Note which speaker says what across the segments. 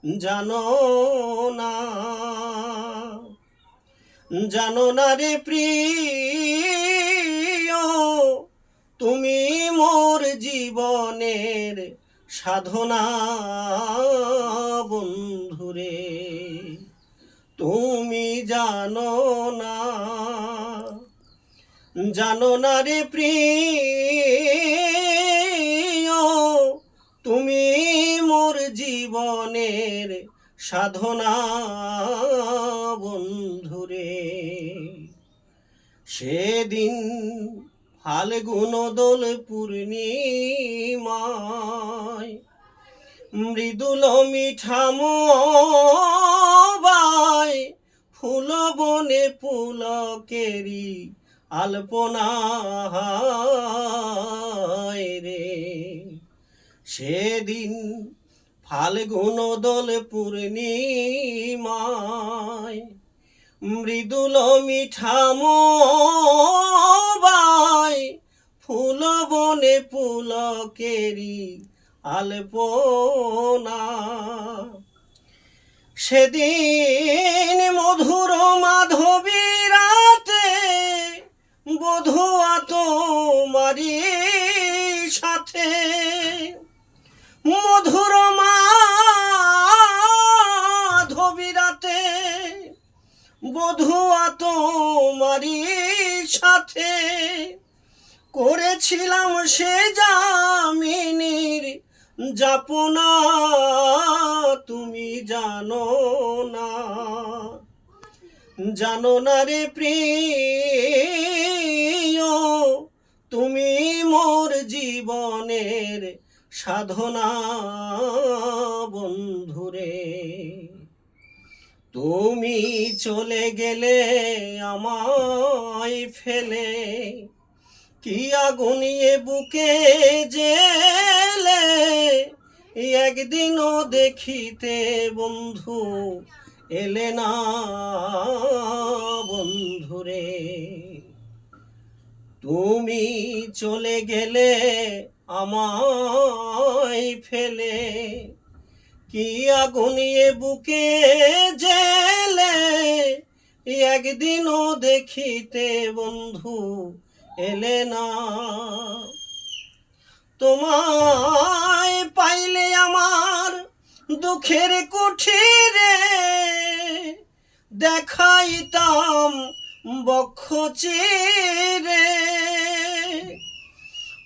Speaker 1: জানো না, জানো না রে প্রিয়, তুমি মোর জীবনের সাধনা বন্ধুরে। তুমি জানো না, জানো না রে প্রিয়, তুমি মোর জীবনের সাধনা বন্ধুরে। সেদিন ফাল্গুন দোল পূর্ণিমায় মৃদুল মিঠাম বাই ফুল বনে পুলকেরি আলপনা রে। সেদিন ফাল্গুন দোল পূর্ণিমায় মৃদুল মিঠাম বাই ফুল বনে পুলকেরি আলপনা। সেদিন মধুর মাধবী রাতে বধুয়া তোমারি সাথে, মধুর মাধবী রাতে বধুয়া তোমারি সাথে করেছিলাম সে জামিনীর যাপনা। তুমি জানো না, জানো না রে প্রিয়, তুমি মোর জীবনের সাধনা বন্ধুরে। তুমি চলে গেলে আমায় ফেলে, কি আগুনিয়ে বুকে জেলে, একদিনও দেখিতে বন্ধু এলে না বন্ধুরে। তুমি চলে গেলে আমায় ফেলে, কি আগুনিয়ে বুকে জেলে, একদিনও দেখিতে বন্ধু এলে না। তোমায় পাইলে আমার দুঃখের কুঠিরে দেখাইতাম বক্ষ চিরে।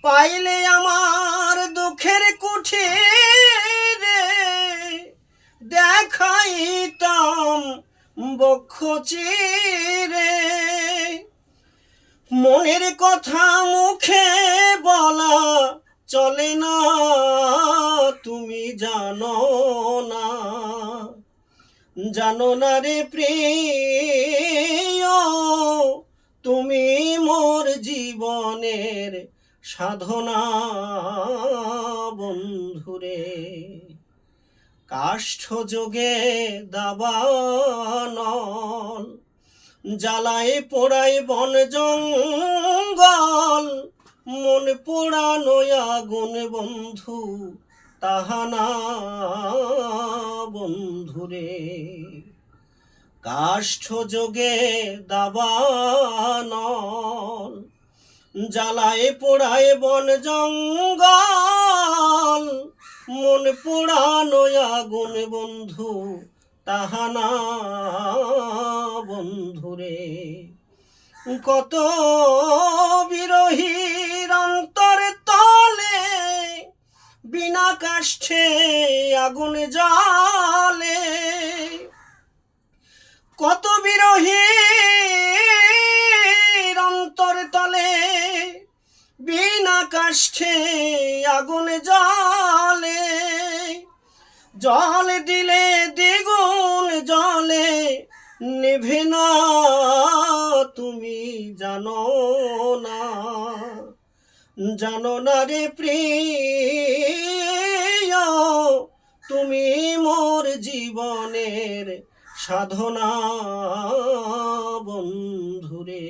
Speaker 1: পাইলে আমার দুঃখের কুঠিরে দেখাইতাম বক্ষ চিরে। মনের কথা মুখে বলা চলে না, তুমি জানো না, জানো না রে প্রিয়, তুমি মোর জীবনের সাধনা বন্ধুরে। কাষ্ঠ যোগে দাবানল জ্বালায় পোড়ায় বন জঙ্গল, মন পোড়ানো আগুন বন্ধু তাহানা বন্ধুরে। কাষ্ঠ যোগে দাবানল জ্বালায় পোড়ায় বন জঙ্গল, মন পোড়ানো আগুন বন্ধু তাহানা বন্ধুরে। কত বিরহীর অন্তর তলে বিনা কাষ্ঠে আগুন জ্বলে, কত বিরহীর অন্তর তলে বিনা কাষ্ঠে আগুন জ্বলে। জল দিলে দ্বিগুণ জলে নেভে না, তুমি জানো না, জানো না রে প্রিয়, তুমি মোর জীবনের সাধনা বন্ধুরে।